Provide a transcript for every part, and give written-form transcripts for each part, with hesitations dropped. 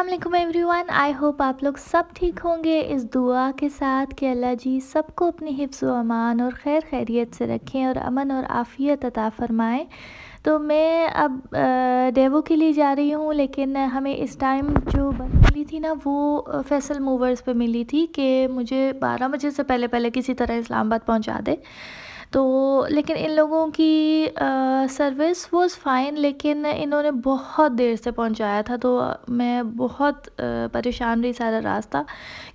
अस्सलाम वालेकुम everyone. I hope आप लोग सब ठीक होंगे। इस दुआ के साथ कि अल्लाह जी सबको अपनी हिफ्ज़ व अमान और खैर खैरियत से रखें और अमन और आफ़ियत अता फ़रमाएँ। तो मैं अब डेवो के लिए जा रही हूँ, लेकिन हमें इस टाइम जो बस मिली थी ना वो फ़ैसल मूवर्स पे मिली थी कि मुझे 12 बजे से पहले पहले किसी तरह इस्लामाबाद पहुँचा दे। तो लेकिन इन लोगों की सर्विस वाज़ फ़ाइन, लेकिन इन्होंने बहुत देर से पहुंचाया था। तो मैं बहुत परेशान रही सारा रास्ता,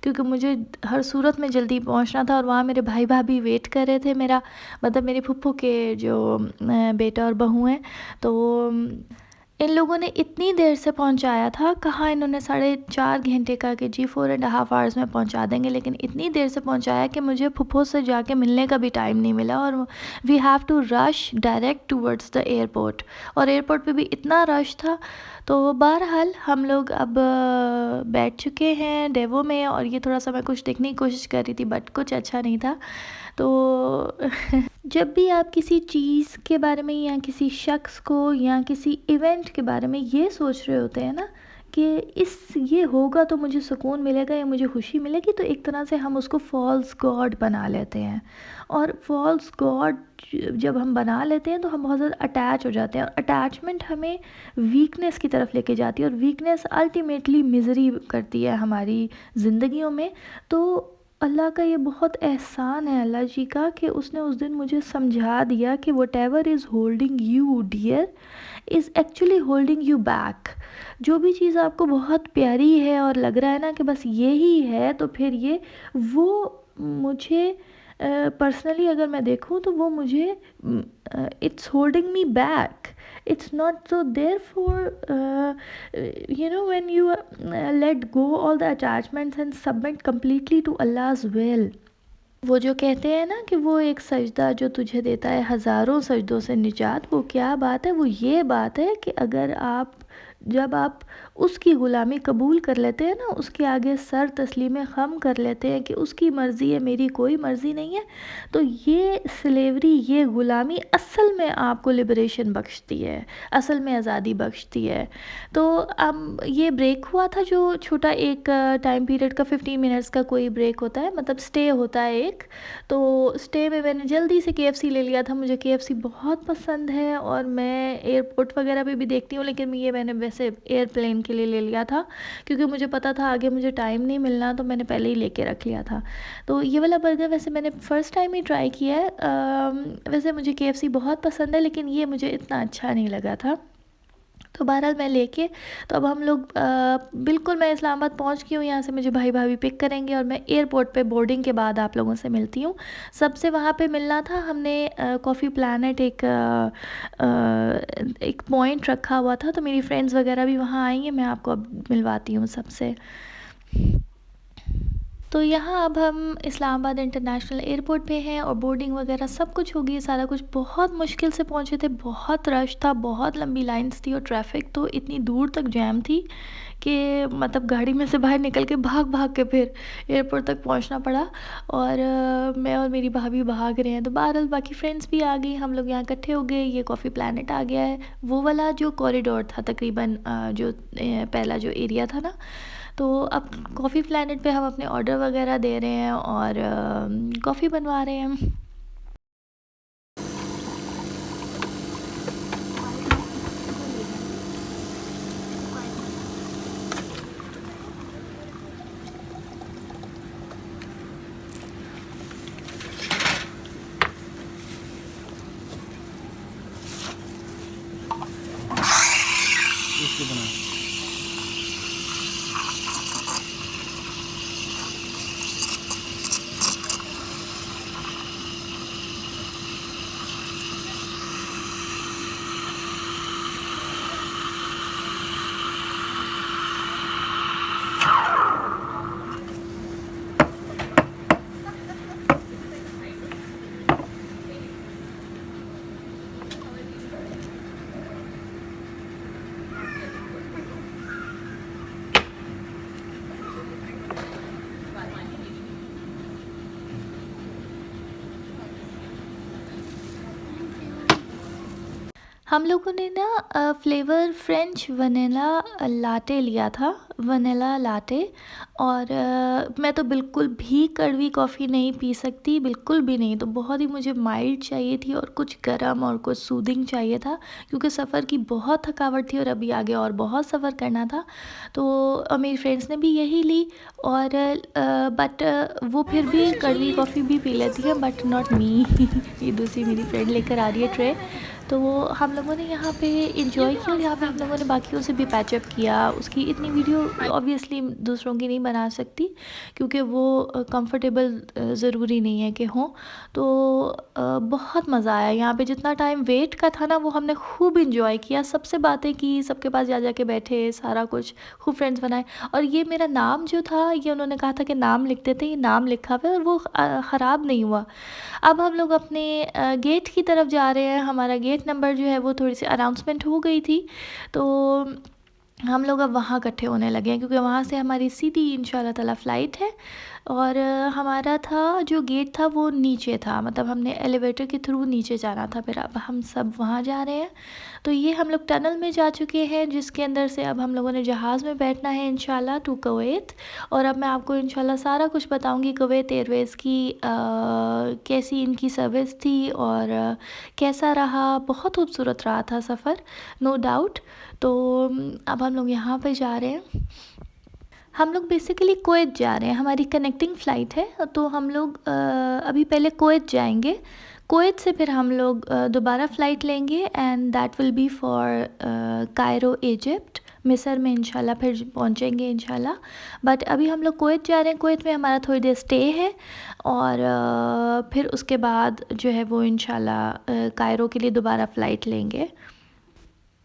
क्योंकि मुझे हर सूरत में जल्दी पहुंचना था और वहाँ मेरे भाई भाभी वेट कर रहे थे। मेरा मतलब मेरी फूफू के जो बेटा और बहू हैं। तो इन लोगों ने इतनी देर से पहुंचाया था, कहाँ इन्होंने 4.5 घंटे का कि जी 4.5 आवर्स में पहुंचा देंगे, लेकिन इतनी देर से पहुंचाया कि मुझे फुफ्फो से जाके मिलने का भी टाइम नहीं मिला। और we have to rush direct towards the airport, और एयरपोर्ट पे भी इतना रश था। तो बहरहाल हम लोग अब बैठ चुके हैं डेवो में, और ये थोड़ा सा मैं कुछ देखने की कोशिश कर रही थी बट कुछ अच्छा नहीं था। तो जब भी आप किसी चीज़ के बारे में या किसी शख्स को या किसी इवेंट के बारे में ये सोच रहे होते हैं ना कि इस ये होगा तो मुझे सुकून मिलेगा या मुझे खुशी मिलेगी, तो एक तरह से हम उसको फॉल्स गॉड बना लेते हैं। और फॉल्स गॉड जब हम बना लेते हैं तो हम बहुत ज़्यादा अटैच हो जाते हैं, और अटैचमेंट हमें वीकनेस की तरफ लेके जाती है, और वीकनेस अल्टीमेटली मिज़री करती है हमारी ज़िंदगियों में। तो अल्लाह का ये बहुत एहसान है, अल्लाह जी का, कि उसने उस दिन मुझे समझा दिया कि whatever is holding you dear is actually holding you back. जो भी चीज़ आपको बहुत प्यारी है और लग रहा है ना कि बस ये ही है, तो फिर ये वो मुझे पर्सनली अगर मैं देखूँ तो वो मुझे it's holding me back. it's not so therefore when you let go all the attachments and submit completely to Allah's will। वो जो कहते हैं ना कि वो एक सजदा जो तुझे देता है हज़ारों सजदों से निजात, वो क्या बात है? वो ये बात है कि अगर आप जब आप उसकी ग़ुलामी कबूल कर लेते हैं ना, उसके आगे सर तस्लीम ख़म कर लेते हैं कि उसकी मर्ज़ी है, मेरी कोई मर्ज़ी नहीं है, तो ये स्लेवरी, ये ग़ुलामी असल में आपको लिबरेशन बख्शती है, असल में आज़ादी बख्शती है। तो अब ये ब्रेक हुआ था जो छोटा एक टाइम पीरियड का 15 मिनट्स का कोई ब्रेक होता है, मतलब स्टे होता है एक। तो स्टे में मैंने जल्दी से केएफसी ले लिया था। मुझे केएफसी बहुत पसंद है और मैं एयरपोर्ट वगैरह पे भी देखती हूँ, लेकिन ये मैंने वैसे एयरप्लेन के लिए ले लिया था, क्योंकि मुझे पता था आगे मुझे टाइम नहीं मिलना, तो मैंने पहले ही लेके रख लिया था। तो ये वाला बर्गर वैसे मैंने फ़र्स्ट टाइम ही ट्राई किया है। वैसे मुझे केएफसी बहुत पसंद है, लेकिन ये मुझे इतना अच्छा नहीं लगा था। तो बहरहाल मैं लेके, तो अब हम लोग बिल्कुल मैं इस्लामाबाद पहुंच गई हूँ। यहाँ से मुझे भाई भाभी पिक करेंगे और मैं एयरपोर्ट पे बोर्डिंग के बाद आप लोगों से मिलती हूँ। सबसे वहाँ पे मिलना था हमने। कॉफ़ी प्लानट एक पॉइंट रखा हुआ था, तो मेरी फ्रेंड्स वगैरह भी वहाँ आई हैं। मैं आपको अब मिलवाती हूँ सबसे। तो यहाँ अब हम इस्लामाबाद इंटरनेशनल एयरपोर्ट पे हैं और बोर्डिंग वगैरह सब कुछ हो गई, सारा कुछ। बहुत मुश्किल से पहुँचे थे, बहुत रश था, बहुत लंबी लाइंस थी, और ट्रैफिक तो इतनी दूर तक जैम थी कि मतलब गाड़ी में से बाहर निकल के भाग भाग के फिर एयरपोर्ट तक पहुँचना पड़ा। और मैं और मेरी भाभी भाग रहे हैं। तो बहरहाल बाकी फ्रेंड्स भी आ गई, हम लोग यहाँ इकट्ठे हो गए। ये कॉफ़ी प्लानट आ गया है, वो वाला जो कॉरिडोर था तकरीबन, जो पहला जो एरिया था ना। तो अब कॉफ़ी प्लानट पे हम अपने ऑर्डर वगैरह दे रहे हैं और कॉफ़ी बनवा रहे हैं। इसको बना हम लोगों ने ना फ्लेवर फ्रेंच वनीला लाटे लिया था। Vanilla latte. और मैं तो बिल्कुल भी कड़वी कॉफ़ी नहीं पी सकती, बिल्कुल भी नहीं। तो बहुत ही मुझे माइल्ड चाहिए थी और कुछ गर्म और कुछ सूदिंग चाहिए था, क्योंकि सफ़र की बहुत थकावट थी और अभी आगे और बहुत सफ़र करना था। तो मेरी फ्रेंड्स ने भी यही ली। और बट वो फिर भी कड़वी कॉफ़ी भी पी लेती है, बट नॉट मी। ये दूसरी मेरी फ्रेंड लेकर आ रही है ट्रे। तो वो हम लोगों ने यहाँ पे इंजॉय किया और यहाँ पे हम लोगों ने बाकियों से भी पैचअप किया। उसकी इतनी वीडियो ऑब्वियसली दूसरों की नहीं बना सकती, क्योंकि वो कंफर्टेबल ज़रूरी नहीं है कि हों। तो बहुत मज़ा आया यहाँ पे। जितना टाइम वेट का था ना, वो हमने खूब इंजॉय किया, सबसे बातें की, सबके पास जा के बैठे, सारा कुछ, खूब फ्रेंड्स बनाए। और ये मेरा नाम जो था, ये उन्होंने कहा था कि नाम लिख देते हैं, ये नाम लिखा हुआ है और वो ख़राब नहीं हुआ। अब हम लोग अपने गेट की तरफ जा रहे हैं। हमारा गेट नंबर जो है वो थोड़ी सी अनाउंसमेंट हो गई थी, तो हम लोग अब वहाँ इकट्ठे होने लगे हैं, क्योंकि वहाँ से हमारी सीधी इंशाल्लाह ताला फ़्लाइट है। और हमारा था जो गेट था वो नीचे था, मतलब हमने एलिवेटर के थ्रू नीचे जाना था। फिर अब हम सब वहाँ जा रहे हैं। तो ये हम लोग टनल में जा चुके हैं, जिसके अंदर से अब हम लोगों ने जहाज़ में बैठना है इंशाल्लाह टू कुवैत। और अब मैं आपको इंशाल्लाह सारा कुछ बताऊंगी कुवैत एयरवेज़ की कैसी इनकी सर्विस थी और कैसा रहा। बहुत खूबसूरत रहा था सफ़र, नो डाउट। तो अब हम लोग यहाँ पे जा रहे हैं। हम लोग बेसिकली कुवैत जा रहे हैं, हमारी कनेक्टिंग फ़्लाइट है। तो हम लोग अभी पहले कुवैत जाएंगे। कुवैत से फिर हम लोग दोबारा फ़्लाइट लेंगे and that will be for Cairo Egypt. मिस्र में इंशाल्लाह फिर पहुंचेंगे इंशाल्लाह। बट अभी हम लोग कुवैत जा रहे हैं। कुवैत में हमारा थोड़ी देर स्टे है और फिर उसके बाद जो है वो इंशाल्लाह कायरो के लिए दोबारा फ़्लाइट लेंगे।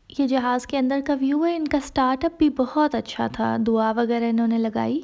ये जहाज़ के अंदर का व्यू है। इनका स्टार्टअप भी बहुत अच्छा था, दुआ वगैरह इन्होंने लगाई।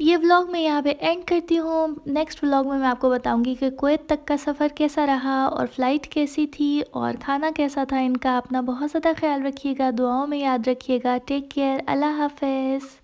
ये व्लॉग मैं यहाँ पे एंड करती हूँ। नेक्स्ट व्लॉग में मैं आपको बताऊँगी कि कुवैत तक का सफ़र कैसा रहा और फ़्लाइट कैसी थी और खाना कैसा था इनका। अपना बहुत ज़्यादा ख्याल रखिएगा, दुआओं में याद रखिएगा। टेक केयर, अल्लाह हाफ़िज़।